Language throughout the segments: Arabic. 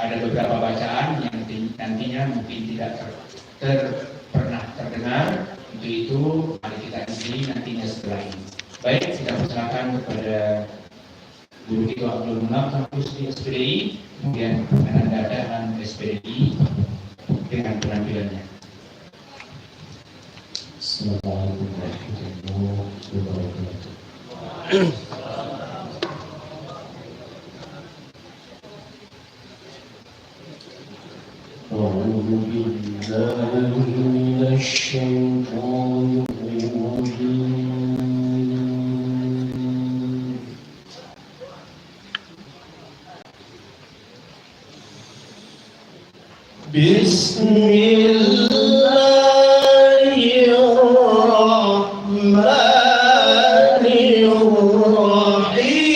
ada beberapa bacaan yang nantinya mungkin tidak pernah terdengar. Untuk itu mari kita isi nantinya setelah ini. Baik, kita persilakan kepada Guru Tito Abdul Munaf kampus di SPDI, kemudian Ananda Dahlan SPDI dengan penampilannya. Assalamualaikum warahmatullahi wabarakatuh. أعوذ بالله من الشيطان الرجيم بسم الله الرحمن الرحيم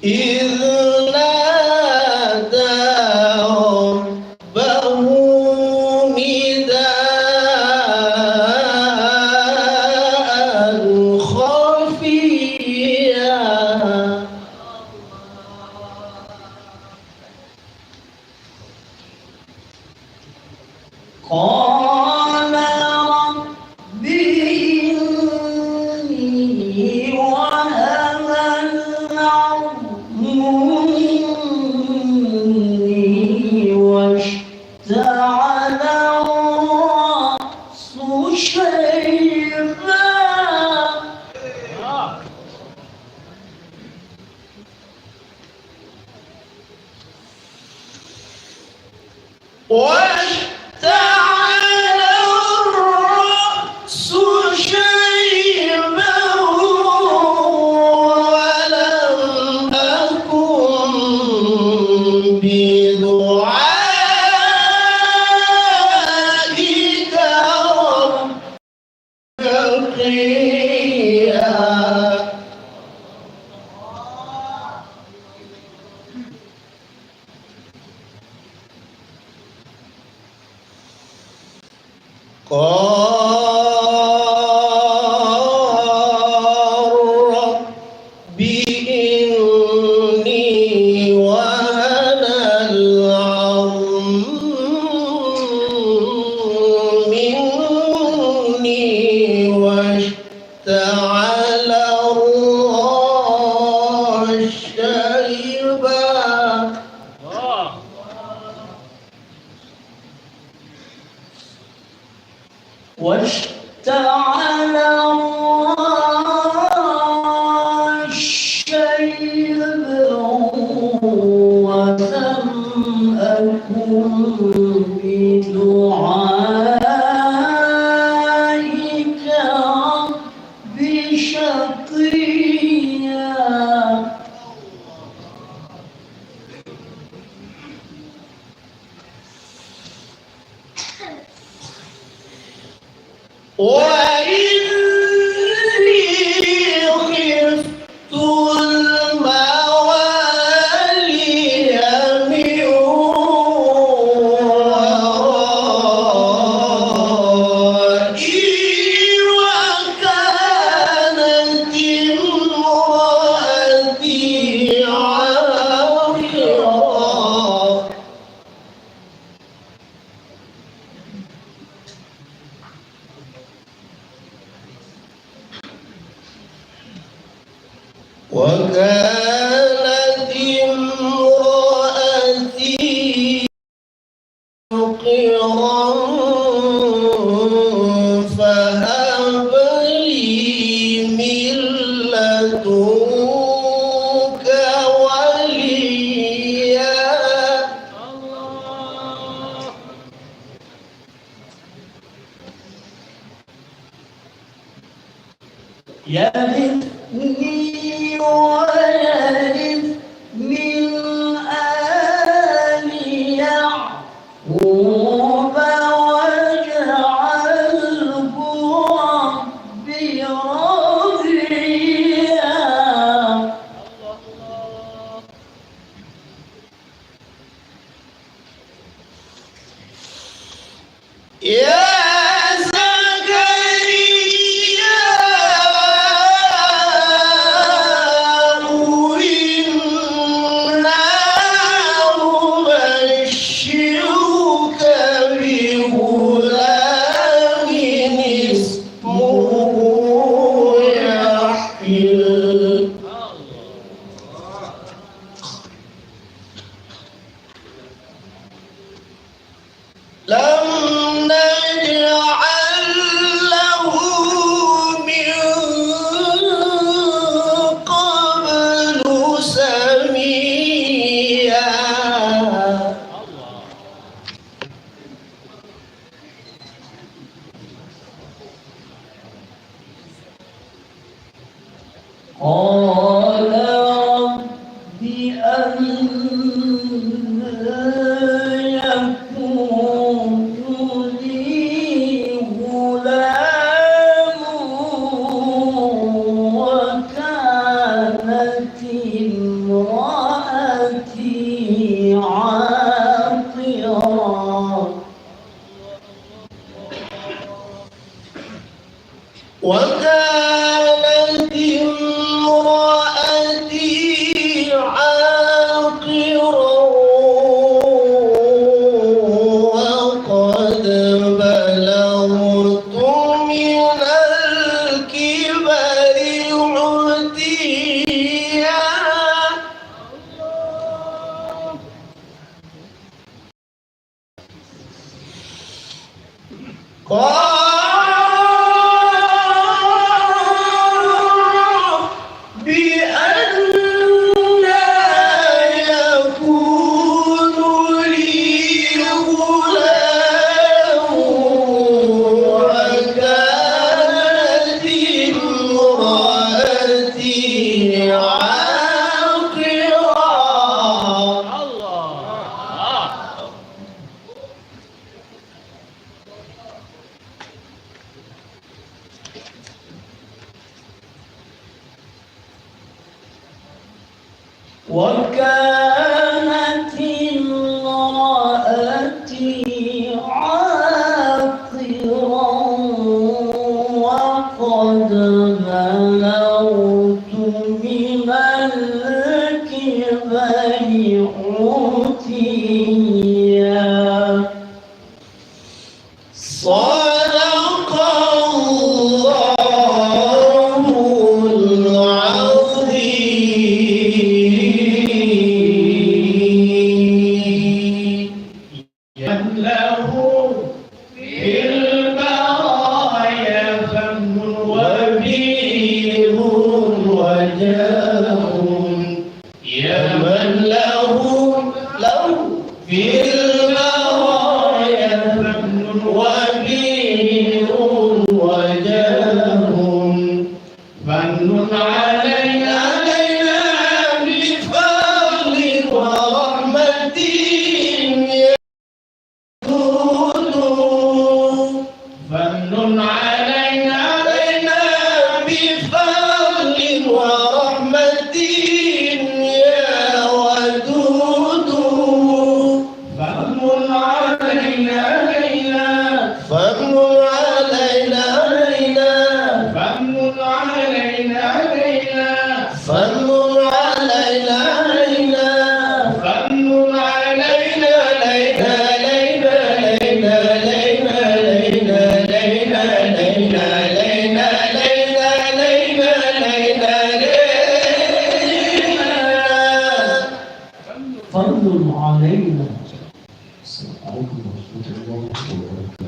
إذ نادى ربه نداء خفيا قال رب إني وهن العظم مني واشتعل الرأس شيبا واشتعل الرأس شيبا ولم أكن بدعائك رب شقيا قال رب إني وهن العظم مني واشتعل الرأس شيبا واشتعل الرأس شيبا ولم أكن بدعائك رب شقيا وإني خفت الموالي من فهب لي من لدنك وليا يرثني ويرث من آل يعقوب واجعله ربي رضيا يا لم نجعل له من قبل سميا قال رب أنى يكون لي غلام وكانت امرأتي عاقرا وكانت امرأتي عاقرا وقد بلغت من الكبر عتيا وكانت امرأتي عاقرا وقد بلغت من الكبر عتيا صدق الله العظيم من له في البرايا فم وبير وجاه يا من له في البرايا فم وبير وجاه فن علينا بفضل ورحمة فمن علينا بفضل ورحمة يا ودود فمن wabarakatuh.